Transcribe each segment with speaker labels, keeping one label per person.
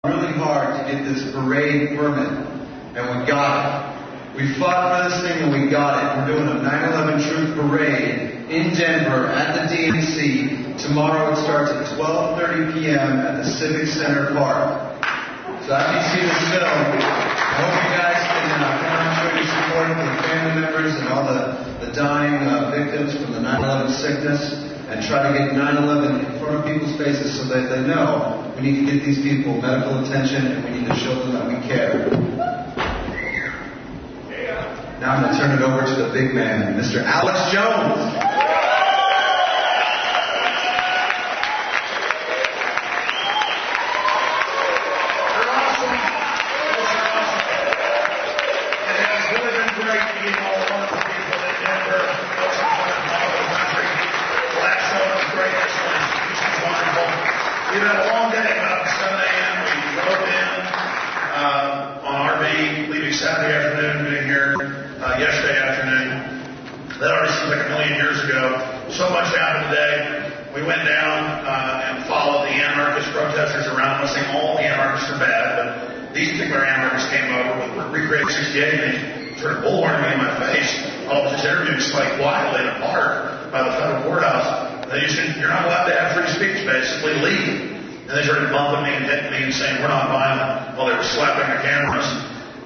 Speaker 1: really hard to get this parade permit, and we got it. We fought for this thing and we got it. We're doing a 9/11 Truth Parade in Denver at the DNC. Tomorrow it starts at 12:30 p.m. at the Civic Center Park. So after you see this film, I hope you guys can come and show your support for the family members and all the dying victims from the 9/11 sickness, and try to get 9/11 in front of people's faces so that they know we need to get these people medical attention and we need to show them that we care. Now I'm going to turn it over to the big man, Mr. Alex Jones.
Speaker 2: We've had a long day, about 7 a.m. We drove in on RV, leaving Saturday afternoon, being here yesterday afternoon. That already seems like a million years ago. So much happened today. We went down and followed the anarchist protesters around. I'm not saying all the anarchists are bad, but these particular anarchists came over with Recreate 68 and they sort of bullhorned me in my face. All of this interview was like quietly in a park by the federal courthouse. They said, you're not allowed to have free speech, basically, leave. And they started bumping me and hitting me and saying, we're not violent, while they were slapping the cameras.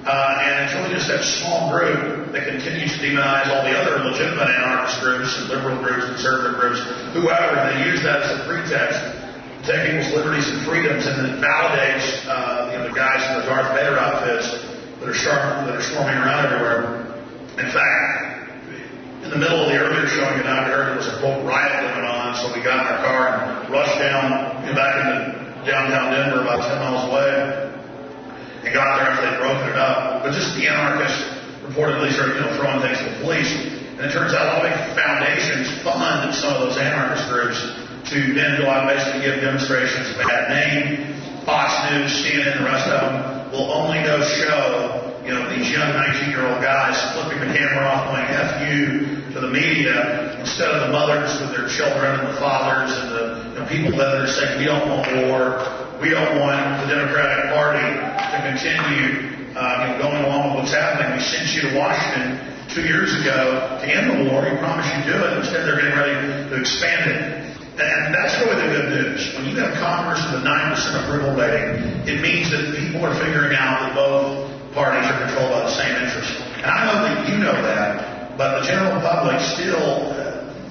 Speaker 2: And it's really just that small group that continues to demonize all the other legitimate anarchist groups and liberal groups, conservative groups, whoever. They use that as a pretext to take people's liberties and freedoms, and it validates the guys in the Darth Vader outfits that are swarming around everywhere. In fact, in the middle of the earlier showing tonight, I heard there was a quote riot going on, so we got in our car and rushed down back into downtown Denver, about 10 miles away, and got there after they'd broken it up. But just the anarchists reportedly started throwing things at the police, and it turns out all the foundations fund some of those anarchist groups to then go out and basically give demonstrations a bad name. Fox News, CNN, the rest of them will only go show these young 19-year-old guys flipping the camera off, going F you to the media, instead of the mothers with their children and the fathers and the people that are saying, we don't want war, we don't want the Democratic Party to continue going along with what's happening. We sent you to Washington 2 years ago to end the war. We promised you'd do it. Instead, they're getting ready to expand it. And that's really the good news. When you have Congress with a 9% approval rating, it means that people are figuring out that both parties are controlled by the same interests. And I know that you know that, but the general public still,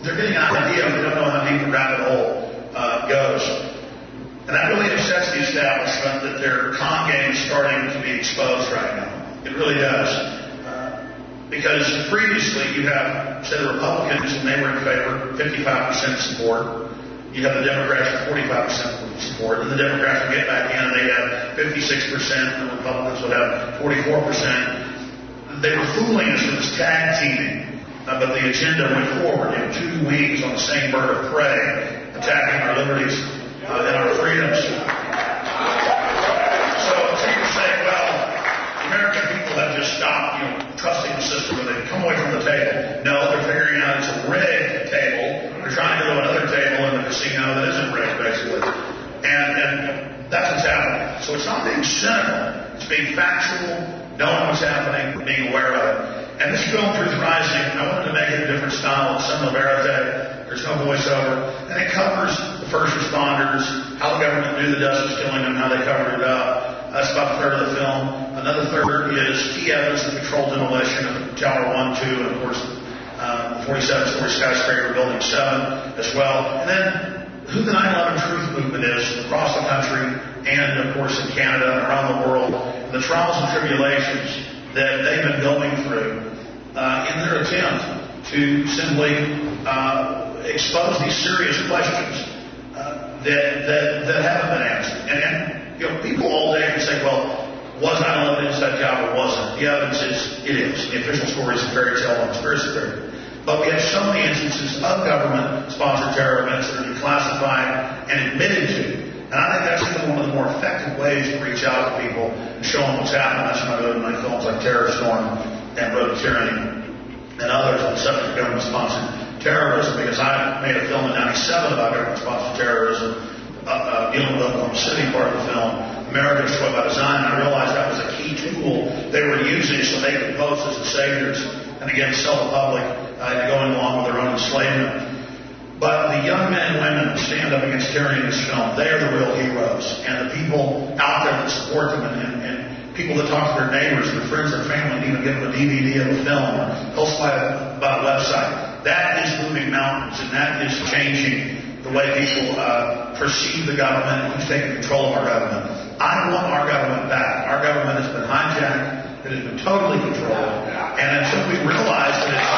Speaker 2: they're getting an idea, but they don't know how deep the rabbit hole goes. And that really upsets the establishment that their con game is starting to be exposed right now. It really does. Because previously you have, say, the Republicans, and they were in favor, 55% support. You have the Democrats with 45% support, and the Democrats would get back in, and they'd have 56%, and the Republicans would have 44%. They were fooling us with this tag teaming, but the agenda went forward. Two wings on the same bird of prey, attacking our liberties and our freedoms. So you're saying, well, the American people have just stopped, trusting the system, and they've come away from the table. No, they're figuring out it's a rigged table. They're trying to go to another table in the casino that isn't rigged, basically. And that's what's happening. So it's not being cynical. It's being factual, knowing what's happening, being aware of it. And this film, Truth Rising, I wanted to make it a different style. It's cinema verite. There's no voiceover. And it covers the first responders, how the government knew the dust was killing them, how they covered it up. That's about a third of the film. Another third is key evidence of controlled demolition of Tower 1, 2, and of course, 47-story skyscraper building 7 as well. And then who the 9/11 Truth Movement is across the country and, of course, in Canada and around the world, and the trials and tribulations that they've been going through in their attempt to simply expose these serious questions that haven't been answered. And people all day can say, well, was 9/11 inside job or wasn't? The evidence is it is. The official story is a fairy tale and conspiracy theory. But we have so many instances of government-sponsored terror events that are declassified and admitted to. And I think that's one of the more effective ways to reach out to people and show them what's happening. That's when I go to my films like Terror Storm and Road to Tyranny and others on the subject of government-sponsored terrorism, because I made a film in '97 about government-sponsored terrorism, dealing with Oklahoma City, part of the film. America Destroyed by Design. And I realized that was a key tool they were using so they could pose as the saviors and again sell the public going along with their own enslavement. But the young men and women who stand up against tyranny in this film, they are the real heroes. And the people out there that support them and people that talk to their neighbors, their friends, their family, and even give them a DVD of the film or post about a website. That is moving mountains, and that is changing the way people perceive the government and who's taking control of our government. I want our government back. Our government has been hijacked. It has been totally controlled. And until we realize that it's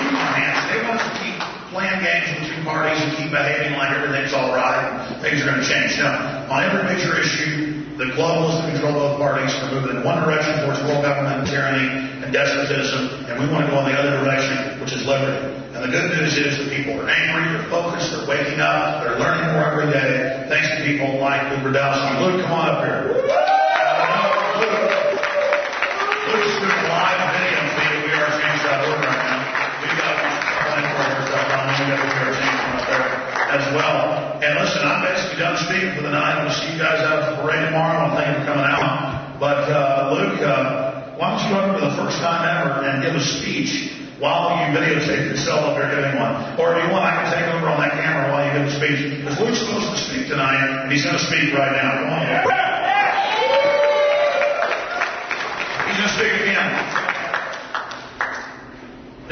Speaker 2: in our hands, they want us to keep playing games with two parties and keep behaving like everything's all right and things are going to change. Now, on every major issue, the globalists that control both parties are moving in one direction towards world government, tyranny, and despotism, and we want to go in the other direction, which is liberty. And the good news is that people are angry, they're focused, they're waking up, they're learning more every day, thanks to people like Luke Rudowski. Luke, come on up here. Luke's doing a live video feed at wearechange.org right now. We've got wearechange.com up there as well. And listen, I'm basically done speaking for the night. I'm going to see you guys out at the parade tomorrow. Thank you for coming out. But Luke, why don't you go up for the first time ever and give a speech while you videotape yourself up there giving one? Or if you want, I can take over on that camera while you give a speech. Because Luke's supposed to speak tonight, and he's going to speak right now. Come on, Luke. He's going to speak again.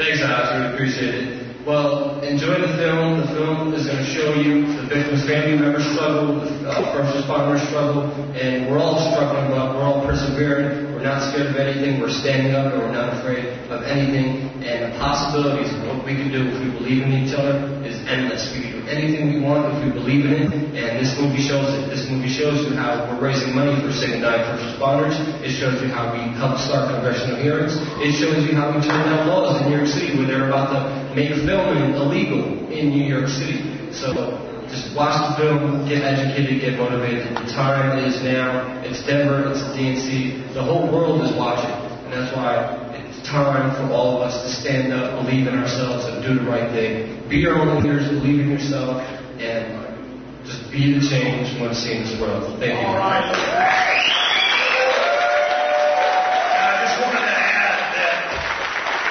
Speaker 3: Thanks, Alex. Really appreciate it. Well, enjoy the film. The film is going to show you the victims' family members struggle, the first responders struggle, and we're all struggling, but we're all persevering. We're not scared of anything. We're standing up, and we're not afraid of anything. And the possibilities of what we can do if we believe in each other is endless. We can do anything we want if we believe in it, and this movie shows it. This movie shows you how we're raising money for sick and dying first responders. It shows you how we help start congressional hearings. It shows you how we turn down laws in New York City where they're about to make filming illegal in New York City. So just watch the film, get educated, get motivated. The time is now. It's Denver, it's the DNC. The whole world is watching. And that's why it's time for all of us to stand up, believe in ourselves, and do the right thing. Be your own leaders, believe in yourself, and just be the change you want to see in this world. Thank you.
Speaker 2: All right.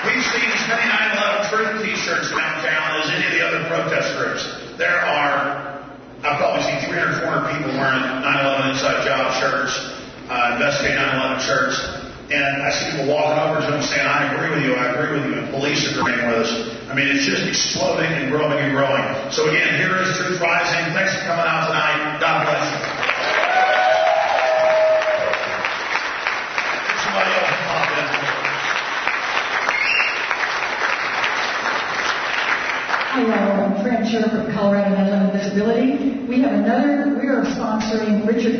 Speaker 2: We've seen as many 9/11 Truth t-shirts downtown as any of the other protest groups. There are, I've probably seen 300, 400 people wearing 9/11 Inside Job shirts, Investigate 9/11 shirts, and I see people walking over to them saying, I agree with you, and police agreeing with us. I mean, it's just exploding and growing and growing. So again, here is Truth Rising. Thanks for coming out tonight. God bless you. Somebody else can pop in.
Speaker 4: Hello, I'm Fran Scher from Colorado 9/11 Visibility. We are sponsoring Richard